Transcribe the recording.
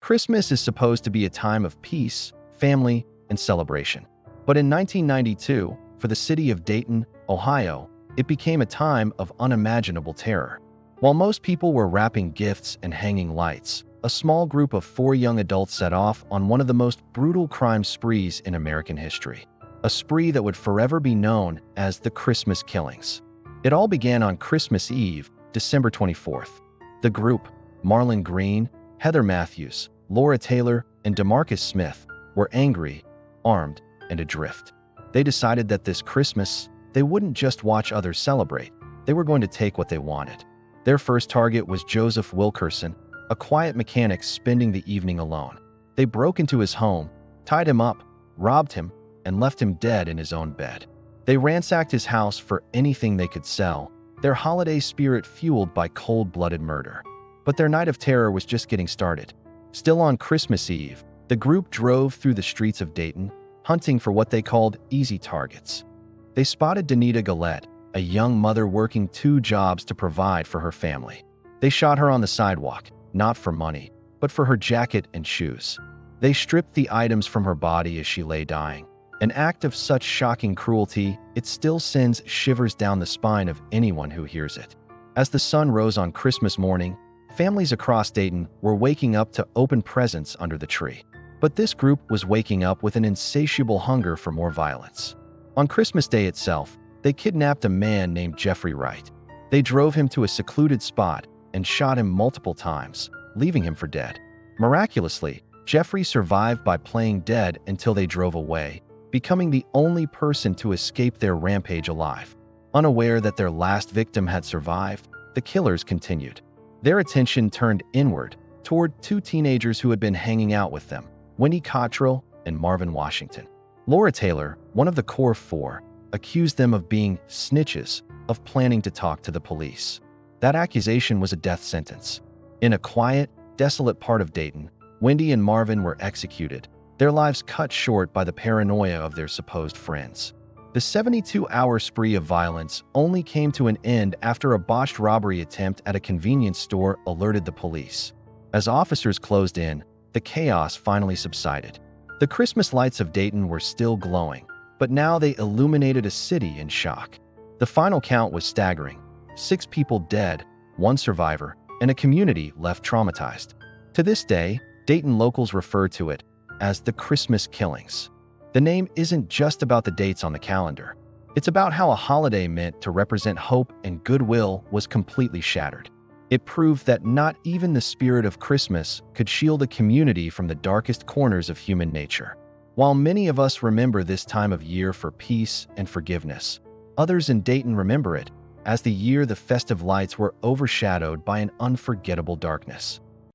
Christmas is supposed to be a time of peace, family, and celebration. But in 1992, for the city of Dayton, Ohio, it became a time of unimaginable terror. While most people were wrapping gifts and hanging lights, a small group of 4 young adults set off on one of the most brutal crime sprees in American history. A spree that would forever be known as the Christmas Killings. It all began on Christmas Eve, December 24th. The group, Marlon Green, Heather Matthews, Laura Taylor, and DeMarcus Smith, were angry, armed, and adrift. They decided that this Christmas, they wouldn't just watch others celebrate, they were going to take what they wanted. Their first target was Joseph Wilkerson, a quiet mechanic spending the evening alone. They broke into his home, tied him up, robbed him, and left him dead in his own bed. They ransacked his house for anything they could sell, their holiday spirit fueled by cold-blooded murder. But their night of terror was just getting started. Still on Christmas Eve, the group drove through the streets of Dayton, hunting for what they called easy targets. They spotted Danita Gillette, a young mother working 2 jobs to provide for her family. They shot her on the sidewalk, not for money, but for her jacket and shoes. They stripped the items from her body as she lay dying. An act of such shocking cruelty, it still sends shivers down the spine of anyone who hears it. As the sun rose on Christmas morning, families across Dayton were waking up to open presents under the tree. But this group was waking up with an insatiable hunger for more violence. On Christmas Day itself, they kidnapped a man named Jeffrey Wright. They drove him to a secluded spot and shot him multiple times, leaving him for dead. Miraculously, Jeffrey survived by playing dead until they drove away, becoming the only person to escape their rampage alive. Unaware that their last victim had survived, the killers continued. Their attention turned inward, toward 2 teenagers who had been hanging out with them, Wendy Cottrell and Marvin Washington. Laura Taylor, one of the core 4, accused them of being snitches, of planning to talk to the police. That accusation was a death sentence. In a quiet, desolate part of Dayton, Wendy and Marvin were executed, their lives cut short by the paranoia of their supposed friends. The 72-hour spree of violence only came to an end after a botched robbery attempt at a convenience store alerted the police. As officers closed in, the chaos finally subsided. The Christmas lights of Dayton were still glowing, but now they illuminated a city in shock. The final count was staggering: 6 people dead, 1 survivor, and a community left traumatized. To this day, Dayton locals refer to it as the Christmas Killings. The name isn't just about the dates on the calendar. It's about how a holiday meant to represent hope and goodwill was completely shattered. It proved that not even the spirit of Christmas could shield a community from the darkest corners of human nature. While many of us remember this time of year for peace and forgiveness, others in Dayton remember it as the year the festive lights were overshadowed by an unforgettable darkness.